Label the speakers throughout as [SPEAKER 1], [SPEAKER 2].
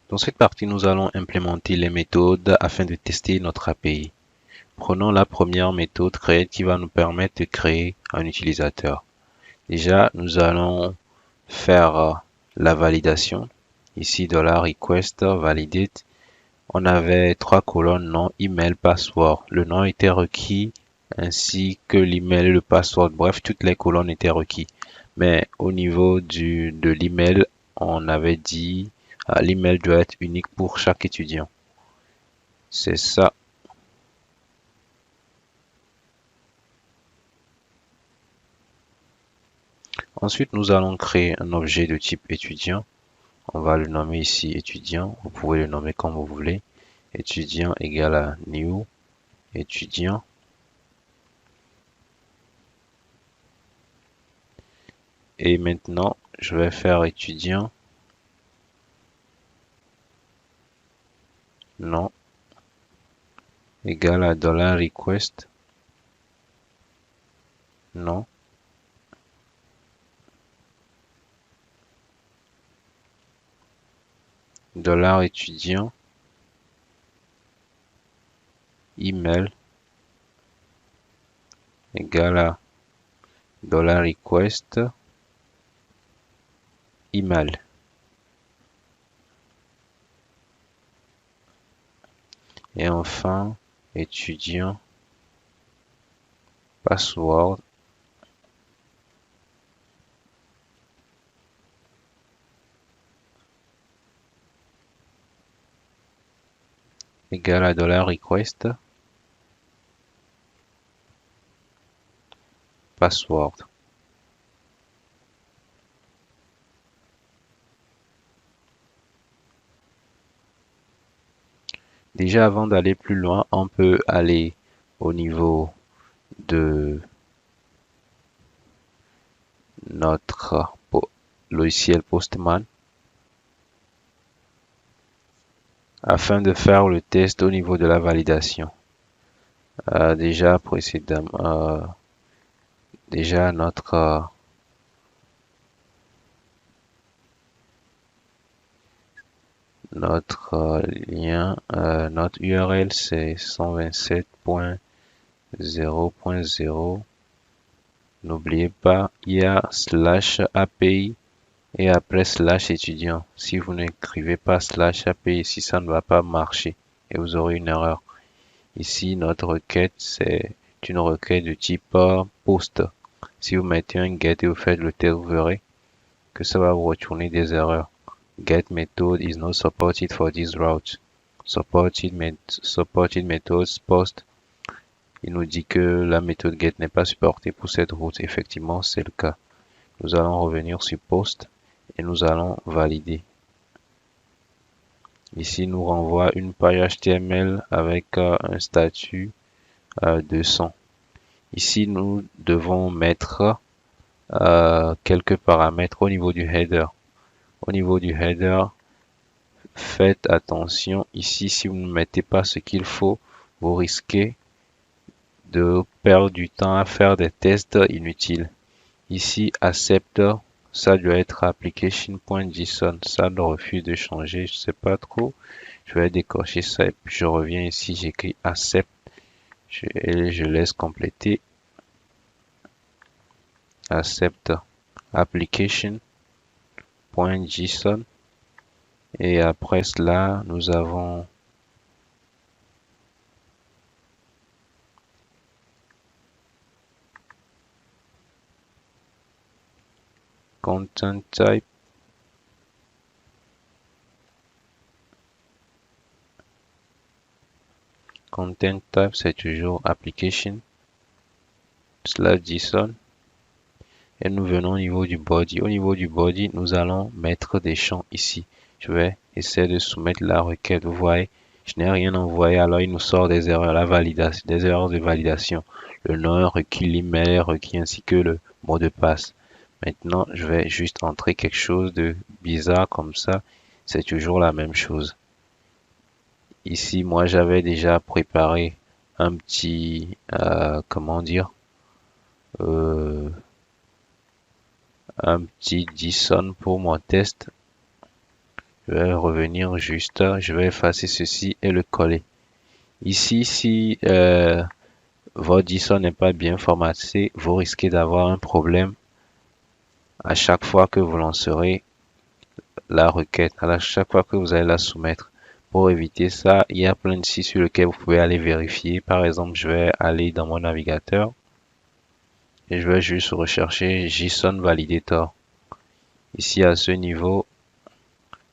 [SPEAKER 1] Dans cette partie, nous allons implémenter les méthodes afin de tester notre API. Prenons la première méthode create qui va nous permettre de créer un utilisateur. Déjà, nous allons faire la validation. Ici, $request validate. On avait 3 colonnes, nom, email, password. Le nom était requis ainsi que l'email et le password. Bref, toutes les colonnes étaient requis. Mais au niveau de l'email, on avait dit l'email doit être unique pour chaque étudiant. C'est ça. Ensuite, nous allons créer un objet de type étudiant. On va le nommer ici étudiant. Vous pouvez le nommer comme vous voulez. Étudiant égale à new étudiant. Et maintenant, je vais faire étudiant. Non. Égale à $request. Non. $étudiant. Email. Égale à $request. Email. Et enfin, étudiant. Password. Égale à $request. Password. Déjà, avant d'aller plus loin, on peut aller au niveau de notre logiciel Postman afin de faire le test au niveau de la validation. Déjà précédemment, déjà notre lien, notre URL c'est 127.0.0. N'oubliez pas, il y a /API et après /étudiant. Si vous n'écrivez pas /API ici, ça ne va pas marcher et vous aurez une erreur. Ici, notre requête, c'est une requête de type post. Si vous mettez un get et vous faites le test, vous verrez que ça va vous retourner des erreurs. Get method is not supported for this route. Supported methods post. Il nous dit que la méthode get n'est pas supportée pour cette route. Effectivement, c'est le cas. Nous allons revenir sur post et nous allons valider. Ici, nous renvoie une page HTML avec un statut 200. Ici, nous devons mettre quelques paramètres au niveau du header. Au niveau du header, faites attention. Ici, si vous ne mettez pas ce qu'il faut, vous risquez de perdre du temps à faire des tests inutiles. Ici, accept, ça doit être application.json. Ça le refuse de changer, je sais pas trop. Je vais décocher ça et puis je reviens ici, j'écris accept et je laisse compléter. Accept application.json et après cela, nous avons content type. Content type, c'est toujours application /JSON. Et nous venons au niveau du body. Au niveau du body, nous allons mettre des champs ici. Je vais essayer de soumettre la requête. Vous voyez, je n'ai rien envoyé, alors il nous sort des erreurs, la validation, des erreurs de validation. Le nom requis, l'email requis ainsi que le mot de passe. Maintenant, je vais juste entrer quelque chose de bizarre comme ça. C'est toujours la même chose. Ici, moi, j'avais déjà préparé un petit, comment dire, un petit JSON pour mon test. Je vais revenir juste, je vais effacer ceci et le coller. Ici, si votre JSON n'est pas bien formaté, vous risquez d'avoir un problème à chaque fois que vous lancerez la requête, à chaque fois que vous allez la soumettre. Pour éviter ça, il y a plein de sites sur lesquels vous pouvez aller vérifier. Par exemple, je vais aller dans mon navigateur et je vais juste rechercher JSON Validator. Ici, à ce niveau,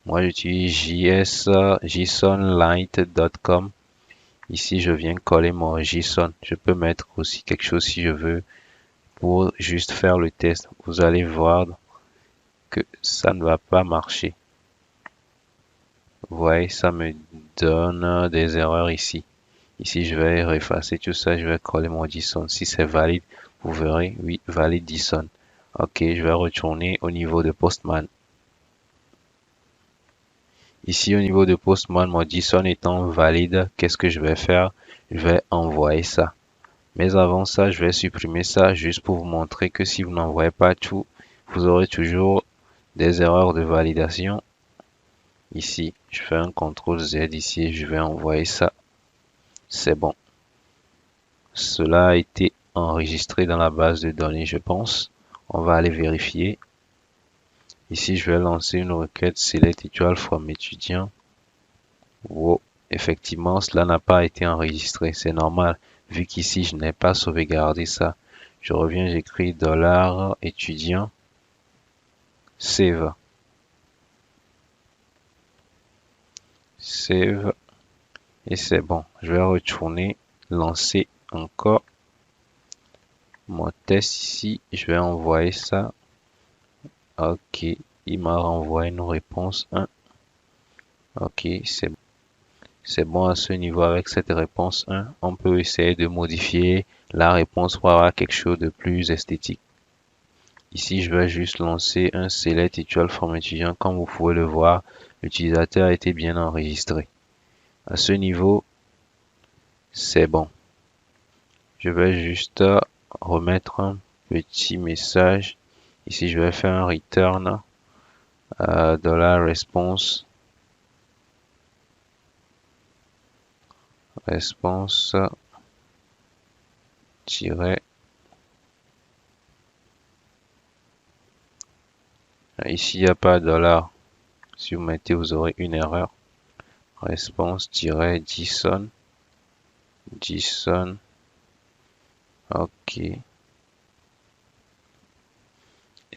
[SPEAKER 1] moi j'utilise jsonlight.com. Ici, je viens coller mon JSON. Je peux mettre aussi quelque chose si je veux pour juste faire le test. Vous allez voir que ça ne va pas marcher. Vous voyez, ça me donne des erreurs ici. Ici, je vais effacer tout ça. Je vais coller mon JSON. Si c'est valide, vous verrez, oui, valide JSON. Ok, je vais retourner au niveau de Postman. Ici, au niveau de Postman, mon JSON étant valide, qu'est-ce que je vais faire? Je vais envoyer ça. Mais avant ça, je vais supprimer ça juste pour vous montrer que si vous n'envoyez pas tout, vous aurez toujours des erreurs de validation. Ici, je fais un CTRL Z ici et je vais envoyer ça. C'est bon. Cela a été enregistré dans la base de données, je pense. On va aller vérifier. Ici, je vais lancer une requête select equal from étudiant. Wow. Effectivement, cela n'a pas été enregistré. C'est normal, vu qu'ici, je n'ai pas sauvegardé ça. Je reviens, j'écris $étudiant. Save. Save. Et c'est bon. Je vais retourner, lancer encore mon test ici. Je vais envoyer ça. Ok. Il m'a renvoyé une réponse 1. Ok, c'est bon à ce niveau avec cette réponse 1. On peut essayer de modifier la réponse pour avoir quelque chose de plus esthétique. Ici, je vais juste lancer un select equal from étudiant. Comme vous pouvez le voir, l'utilisateur a été bien enregistré. À ce niveau, c'est bon. Je vais juste remettre un petit message. Ici, je vais faire un return $response tiret. Ici, il n'y a pas de $. Si vous mettez, vous aurez une erreur. Response-JSON. JSON. Ok.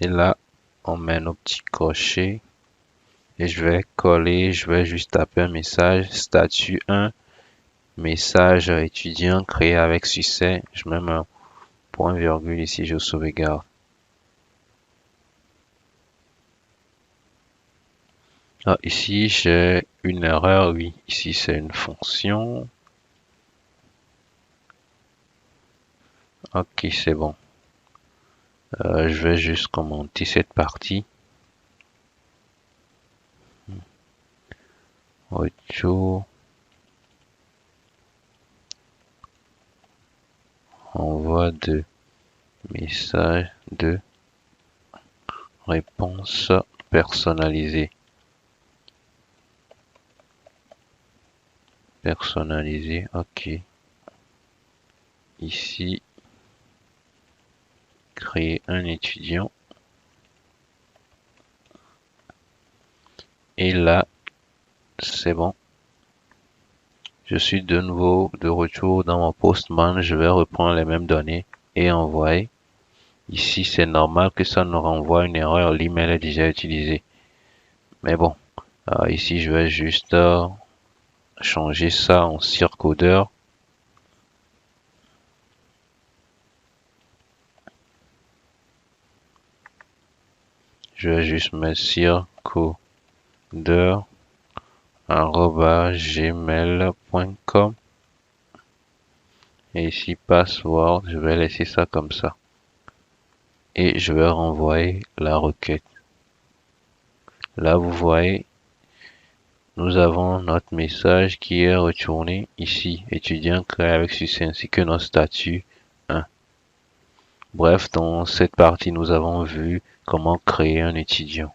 [SPEAKER 1] Et là, on met nos petits crochets. Et je vais coller, je vais juste taper un message. Statut 1. Message étudiant créé avec succès. Je mets un point virgule ici, je sauvegarde. Ah, ici, j'ai une erreur, oui. Ici, c'est une fonction. Ok, c'est bon. Je vais juste commenter cette partie. Retour. Envoi de message de réponse personnalisée. Personnalisé, ok. Ici, créer un étudiant. Et là, c'est bon. Je suis de nouveau de retour dans mon Postman. Je vais reprendre les mêmes données et envoyer. Ici, c'est normal que ça nous renvoie une erreur. L'email est déjà utilisé. Mais bon, ici, je vais juste changer ça en circodeur. Je vais juste mettre circodeur@gmail.com et ici password, je vais laisser ça comme ça et je vais renvoyer la requête. Là, vous voyez, nous avons notre message qui est retourné ici, étudiant créé avec succès, ainsi que notre statut 1. Bref, dans cette partie, nous avons vu comment créer un étudiant.